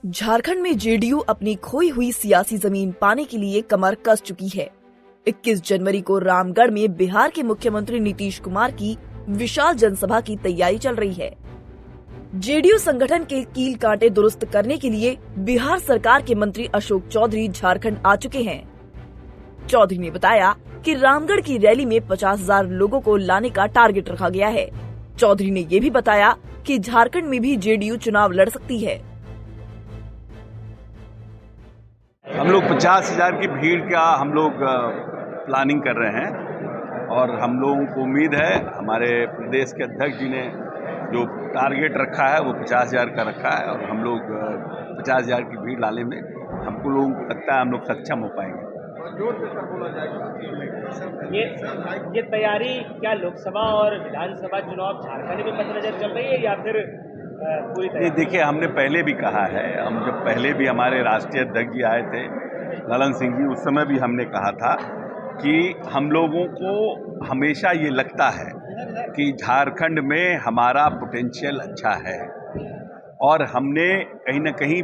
झारखंड में जेडीयू अपनी खोई हुई सियासी जमीन पाने के लिए कमर कस चुकी है। 21 जनवरी को रामगढ़ में बिहार के मुख्यमंत्री नीतीश कुमार की विशाल जनसभा की तैयारी चल रही है। जेडीयू संगठन के कील कांटे दुरुस्त करने के लिए बिहार सरकार के मंत्री अशोक चौधरी झारखंड आ चुके हैं। चौधरी ने बताया कि रामगढ़ की रैली में 50,000 लोगों को लाने का टारगेट रखा गया है। चौधरी ने ये भी बताया कि झारखंड में भी जेडीयू चुनाव लड़ सकती है। हम लोग 50,000 की भीड़ का हम लोग प्लानिंग कर रहे हैं और हम लोगों को उम्मीद है हमारे प्रदेश के अध्यक्ष जी ने जो टारगेट रखा है वो 50,000 का रखा है और हम लोग 50,000 की भीड़ लाने में हमको लोगों को लगता है हम लोग सक्षम हो पाएंगे। ये तैयारी क्या लोकसभा और विधानसभा चुनाव झारखंड में मद्देनजर चल रही है या फिर पूरी तैयारी? देखिए, हमने पहले भी कहा है, हम जब पहले भी हमारे राष्ट्रीय अध्यक्ष जी आए थे ललन सिंह जी, उस समय भी हमने कहा था कि हम लोगों को हमेशा ये लगता है कि झारखंड में हमारा पोटेंशियल अच्छा है और हमने कहीं न कहीं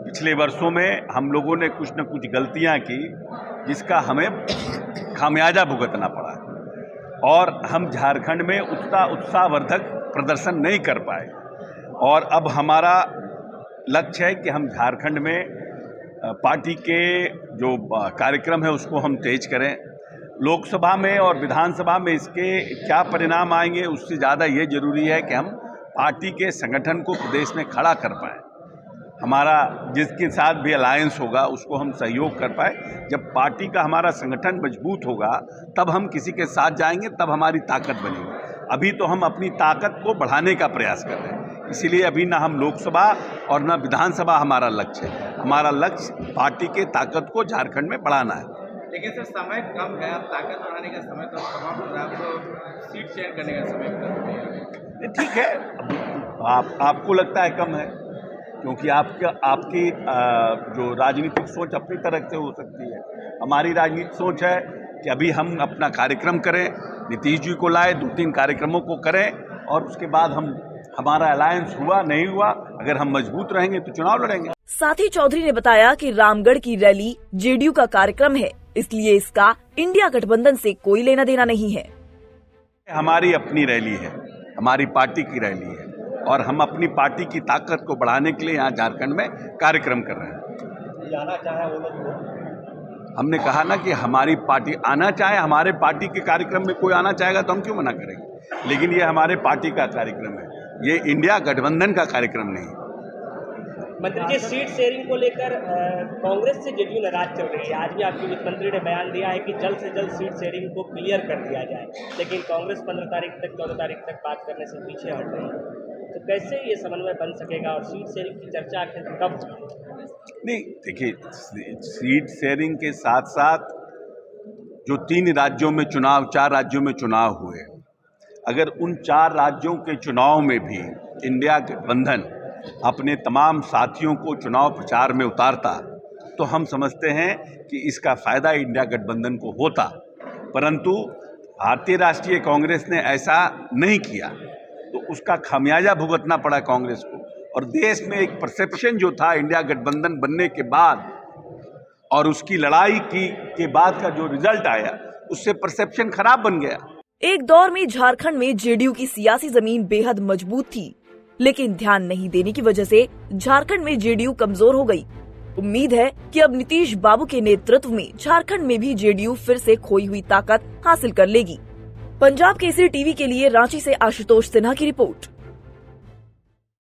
पिछले वर्षों में हम लोगों ने कुछ न कुछ गलतियां की जिसका हमें खामियाजा भुगतना पड़ा और हम झारखंड में उतना उत्साहवर्धक प्रदर्शन नहीं कर पाए। और अब हमारा लक्ष्य है कि हम झारखंड में पार्टी के जो कार्यक्रम है उसको हम तेज करें। लोकसभा में और विधानसभा में इसके क्या परिणाम आएंगे उससे ज़्यादा ये जरूरी है कि हम पार्टी के संगठन को प्रदेश में खड़ा कर पाएँ। हमारा जिसके साथ भी अलायंस होगा उसको हम सहयोग कर पाए। जब पार्टी का हमारा संगठन मजबूत होगा तब हम किसी के साथ जाएंगे, तब हमारी ताकत बनेगी। अभी तो हम अपनी ताकत को बढ़ाने का प्रयास कर रहे हैं, इसीलिए अभी ना हम लोकसभा और ना विधानसभा हमारा लक्ष्य है। हमारा लक्ष्य पार्टी के ताकत को झारखंड में बढ़ाना है। लेकिन सर समय कम है, अब ताकत बढ़ाने का समय तो समाप्त हो रहा है, तो सीट चयन करने का समय ठीक है। आपको लगता है कम है क्योंकि आपकी जो राजनीतिक सोच अपनी तरह से हो सकती है। हमारी राजनीतिक सोच है कि अभी हम अपना कार्यक्रम करें, नीतीश जी को लाए, 2-3 कार्यक्रमों को करें और उसके बाद हमारा अलायंस हुआ नहीं हुआ, अगर हम मजबूत रहेंगे तो चुनाव लड़ेंगे। साथ ही चौधरी ने बताया कि रामगढ़ की रैली जेडीयू का कार्यक्रम है, इसलिए इसका इंडिया गठबंधन से कोई लेना देना नहीं है। हमारी अपनी रैली है, हमारी पार्टी की रैली है और हम अपनी पार्टी की ताकत को बढ़ाने के लिए यहाँ झारखंड में कार्यक्रम कर रहे हैं। जाना चाहे वो लोग, हमने कहा ना कि हमारी पार्टी आना चाहे, हमारे पार्टी के कार्यक्रम में कोई आना चाहेगा तो हम क्यों मना करेंगे, लेकिन ये हमारे पार्टी का कार्यक्रम है, ये इंडिया गठबंधन का कार्यक्रम नहीं है। मंत्री जी, सीट शेयरिंग को लेकर कांग्रेस से जेडीयू नाराज चल रही है। आज भी आपके वित्त मंत्री ने बयान दिया है कि जल्द से जल्द सीट शेयरिंग को क्लियर कर दिया जाए, लेकिन कांग्रेस 15 तारीख तक 14 तारीख तक बात करने से पीछे हट रही है। तो कैसे ये समन्वय बन सकेगा और सीट शेयरिंग की चर्चा आखिर कब होगी? नहीं, देखिए, सीट शेयरिंग के साथ साथ जो 3 राज्यों में चुनाव, 4 राज्यों में चुनाव हुए, अगर उन 4 राज्यों के चुनाव में भी इंडिया गठबंधन अपने तमाम साथियों को चुनाव प्रचार में उतारता तो हम समझते हैं कि इसका फायदा इंडिया गठबंधन को होता, परंतु भारतीय राष्ट्रीय कांग्रेस ने ऐसा नहीं किया तो उसका खामियाजा भुगतना पड़ा कांग्रेस को। और देश में एक परसेप्शन जो था इंडिया गठबंधन बनने के बाद और उसकी लड़ाई के बाद का जो रिजल्ट आया, उससे परसेप्शन खराब बन गया। एक दौर में झारखंड में जेडीयू की सियासी जमीन बेहद मजबूत थी, लेकिन ध्यान नहीं देने की वजह से झारखंड में जेडीयू कमजोर हो गई। उम्मीद है कि अब नीतीश बाबू के नेतृत्व में झारखंड में भी जेडीयू फिर से खोई हुई ताकत हासिल कर लेगी। पंजाब केसरी टीवी के लिए रांची से आशुतोष सिन्हा की रिपोर्ट।